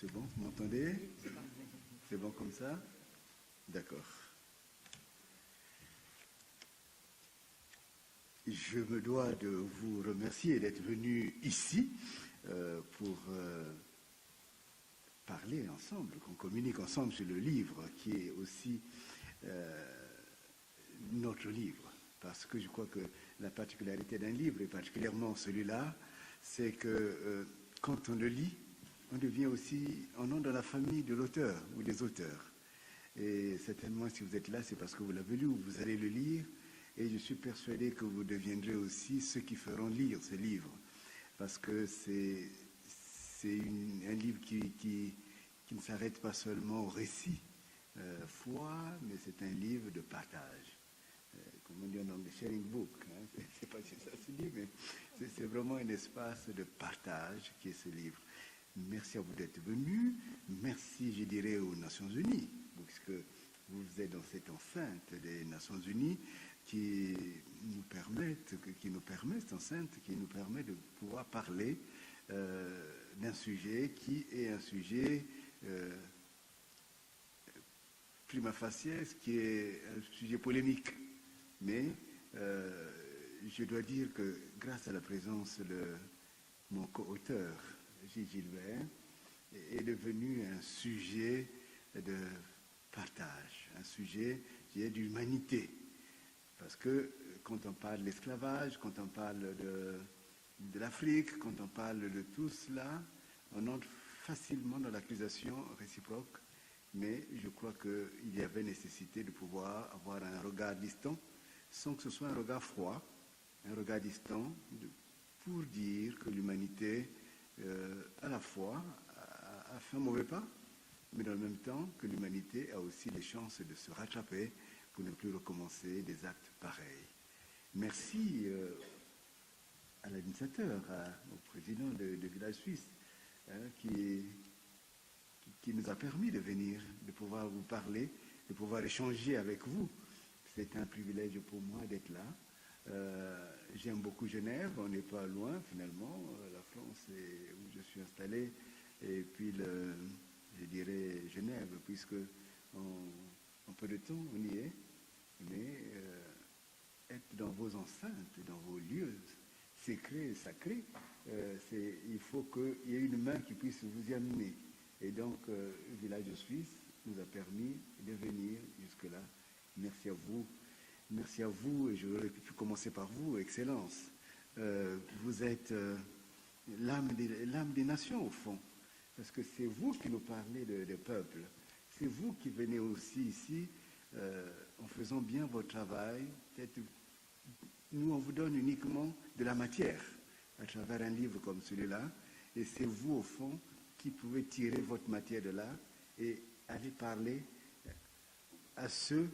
C'est bon, vous m'entendez? C'est bon comme ça? D'accord. Je me dois de vous remercier d'être venu ici pour parler ensemble, qu'on communique ensemble sur le livre qui est aussi notre livre. Parce que je crois que la particularité d'un livre, et particulièrement celui-là, c'est que quand on le lit, on devient aussi un nom dans la famille de l'auteur ou des auteurs. Et certainement, si vous êtes là, c'est parce que vous l'avez lu ou vous allez le lire. Et je suis persuadé que vous deviendrez aussi ceux qui feront lire ce livre. Parce que c'est un livre qui ne s'arrête pas seulement au récit foi, mais c'est un livre de partage. Comme on dit en anglais, sharing book. Hein, je ne sais pas si ça se dit, mais c'est vraiment un espace de partage qui est ce livre. Merci à vous d'être venus. Merci, je dirais, aux Nations Unies, puisque vous êtes dans cette enceinte des Nations Unies qui nous permet de pouvoir parler d'un sujet qui est un sujet prima facie, qui est un sujet polémique. Mais je dois dire que grâce à la présence de mon co-auteur, Gilles Gilbert, est devenu un sujet de partage, un sujet d'humanité. Parce que quand on parle de l'esclavage, quand on parle de l'Afrique, quand on parle de tout cela, on entre facilement dans l'accusation réciproque. Mais je crois qu'il y avait nécessité de pouvoir avoir un regard distant, sans que ce soit un regard froid, un regard distant, pour dire que l'humanité, à la fois, a fait un mauvais pas, mais dans le même temps que l'humanité a aussi les chances de se rattraper pour ne plus recommencer des actes pareils. Merci à l'administrateur, au président de Village Suisse, qui nous a permis de venir, de pouvoir vous parler, de pouvoir échanger avec vous. C'est un privilège pour moi d'être là. J'aime beaucoup Genève, on n'est pas loin finalement. La France est où je suis installé, et puis je dirais Genève, puisque en peu de temps on y est, mais être dans vos enceintes, dans vos lieux sacrés, il faut qu'il y ait une main qui puisse vous y amener. Et donc, Village Suisse nous a permis de venir jusque-là. Merci à vous. Merci à vous, et j'aurais pu commencer par vous, Excellence. Vous êtes l'âme des nations, au fond, parce que c'est vous qui nous parlez des peuples. C'est vous qui venez aussi ici, en faisant bien votre travail. Peut-être, nous, on vous donne uniquement de la matière, à travers un livre comme celui-là, et c'est vous, au fond, qui pouvez tirer votre matière de là et aller parler à ceux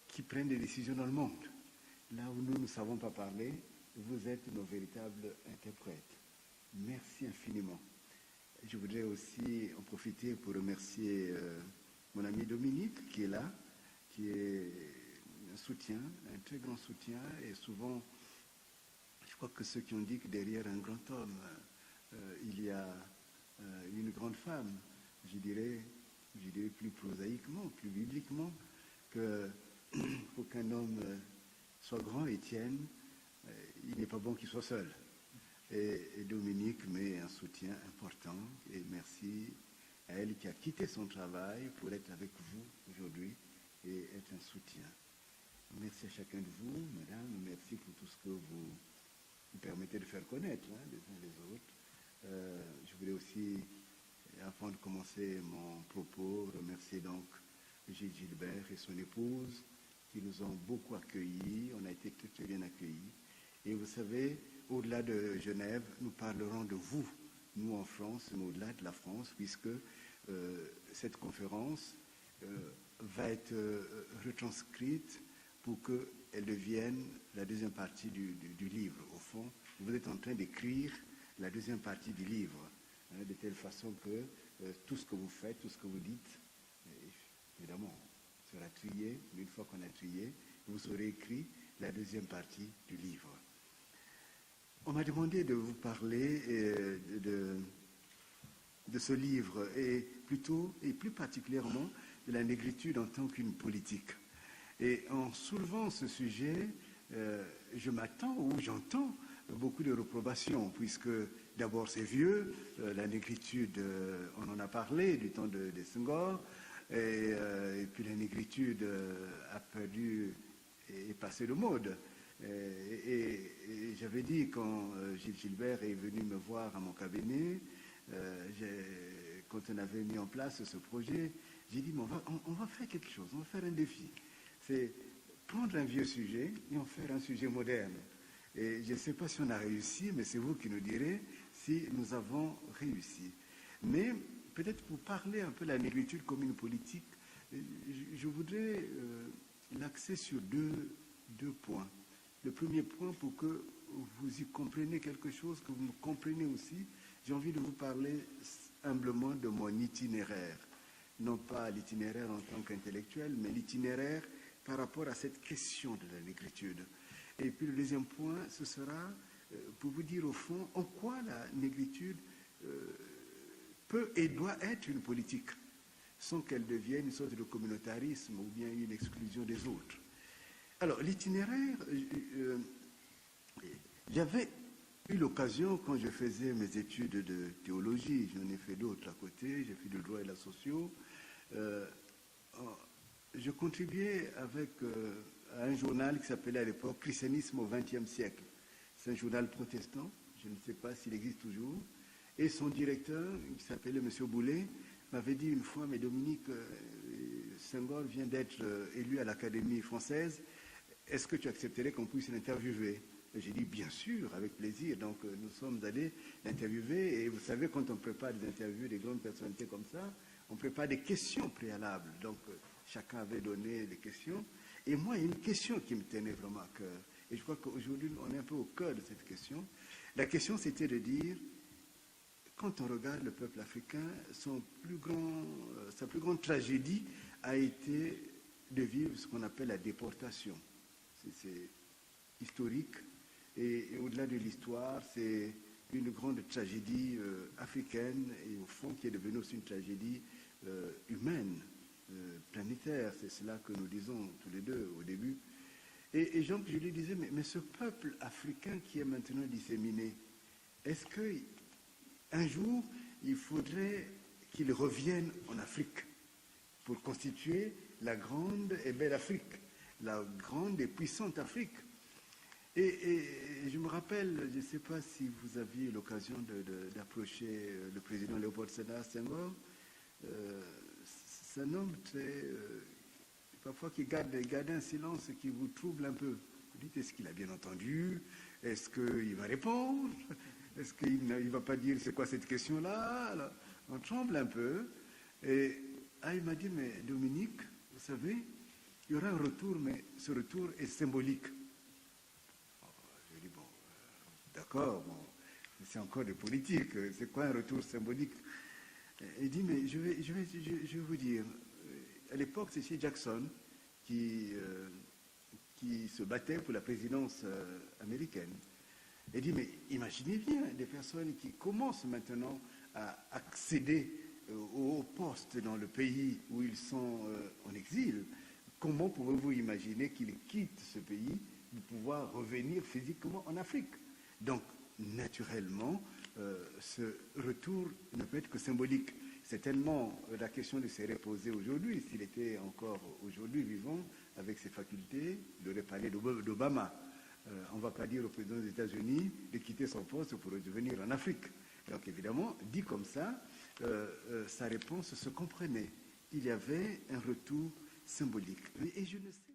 qui prennent des décisions dans le monde. Là où nous ne savons pas parler, vous êtes nos véritables interprètes. Merci infiniment. Je voudrais aussi en profiter pour remercier mon ami Dominique qui est là, qui est un soutien, un très grand soutien, et souvent, je crois que ceux qui ont dit que derrière un grand homme, il y a une grande femme, je dirais plus prosaïquement, plus bibliquement, que pour qu'un homme soit grand et tienne, il n'est pas bon qu'il soit seul. Et Dominique met un soutien important, et merci à elle qui a quitté son travail pour être avec vous aujourd'hui et être un soutien. Merci à chacun de vous, madame, merci pour tout ce que vous nous permettez de faire connaître les uns les autres. Je voulais aussi, avant de commencer mon propos, remercier donc Gilles Gilbert et son épouse qui nous ont beaucoup accueillis. On a été très, très bien accueillis. Et vous savez, au-delà de Genève, nous parlerons de vous, nous en France, mais au-delà de la France, puisque cette conférence va être retranscrite pour qu'elle devienne la deuxième partie du livre. Au fond, vous êtes en train d'écrire la deuxième partie du livre, de telle façon que tout ce que vous faites, tout ce que vous dites, évidemment, sera trié, mais une fois qu'on a trié, vous aurez écrit la deuxième partie du livre. On m'a demandé de vous parler de ce livre, et plutôt, et plus particulièrement, de la négritude en tant qu'une politique. Et en soulevant ce sujet, je m'attends ou j'entends beaucoup de réprobations, puisque d'abord c'est vieux, la négritude, on en a parlé du temps de Senghor, et puis la négritude a perdu et est passée de mode. Et j'avais dit quand Gilles Gilbert est venu me voir à mon cabinet, quand on avait mis en place ce projet, j'ai dit, mais on va faire quelque chose, on va faire un défi. C'est prendre un vieux sujet et en faire un sujet moderne. Et je ne sais pas si on a réussi, mais c'est vous qui nous direz si nous avons réussi. Mais peut-être pour parler un peu de la négritude comme une politique, je voudrais l'axer sur deux points. Le premier point, pour que vous y compreniez quelque chose, que vous me compreniez aussi, j'ai envie de vous parler humblement de mon itinéraire. Non pas l'itinéraire en tant qu'intellectuel, mais l'itinéraire par rapport à cette question de la négritude. Et puis le deuxième point, ce sera pour vous dire au fond en quoi la négritude peut et doit être une politique, sans qu'elle devienne une sorte de communautarisme ou bien une exclusion des autres. Alors l'itinéraire, j'avais eu l'occasion, quand je faisais mes études de théologie, j'en ai fait d'autres à côté, j'ai fait du droit et de la socio, je contribuais avec à un journal qui s'appelait à l'époque Christianisme au XXe siècle. C'est un journal protestant, je ne sais pas s'il existe toujours. Et son directeur, qui s'appelait M. Boulet, m'avait dit une fois, mais Dominique, Senghor vient d'être élu à l'Académie française, est-ce que tu accepterais qu'on puisse l'interviewer? J'ai dit, bien sûr, avec plaisir. Donc nous sommes allés l'interviewer. Et vous savez, quand on prépare des interviews des grandes personnalités comme ça, on prépare des questions préalables. Donc chacun avait donné des questions. Et moi, il y a une question qui me tenait vraiment à cœur. Et je crois qu'aujourd'hui, on est un peu au cœur de cette question. La question, c'était de dire, quand on regarde le peuple africain, sa plus grande tragédie a été de vivre ce qu'on appelle la déportation. C'est historique. Et au-delà de l'histoire, c'est une grande tragédie africaine et au fond qui est devenue aussi une tragédie humaine, planétaire. C'est cela que nous disons tous les deux au début. Et Jean, je lui disais, mais ce peuple africain qui est maintenant disséminé, est-ce qu'un jour, il faudrait qu'il revienne en Afrique pour constituer la grande et belle Afrique, la grande et puissante Afrique? Et je me rappelle, je ne sais pas si vous aviez l'occasion d'approcher le président Léopold Sédar Senghor. C'est un homme très, parfois qui garde un silence qui vous trouble un peu. Vous dites, est-ce qu'il a bien entendu? Est-ce qu'il va répondre? Est-ce qu'il ne va pas dire c'est quoi cette question-là? On tremble un peu. Et il m'a dit, mais Dominique, vous savez, il y aura un retour, mais ce retour est symbolique. D'accord, bon, c'est encore des politiques. C'est quoi un retour symbolique? Il dit, mais je vais vous dire. À l'époque, c'est Jackson qui se battait pour la présidence américaine. Il dit, mais imaginez bien des personnes qui commencent maintenant à accéder aux postes dans le pays où ils sont en exil. Comment pouvez-vous imaginer qu'ils quittent ce pays pour pouvoir revenir physiquement en Afrique? Donc, naturellement, ce retour ne peut être que symbolique. C'est tellement la question de se reposer aujourd'hui. S'il était encore aujourd'hui vivant, avec ses facultés, il aurait parlé d'Obama. On ne va pas dire au président des États-Unis de quitter son poste pour revenir en Afrique. Donc, évidemment, dit comme ça, sa réponse se comprenait. Il y avait un retour symbolique. Et je ne sais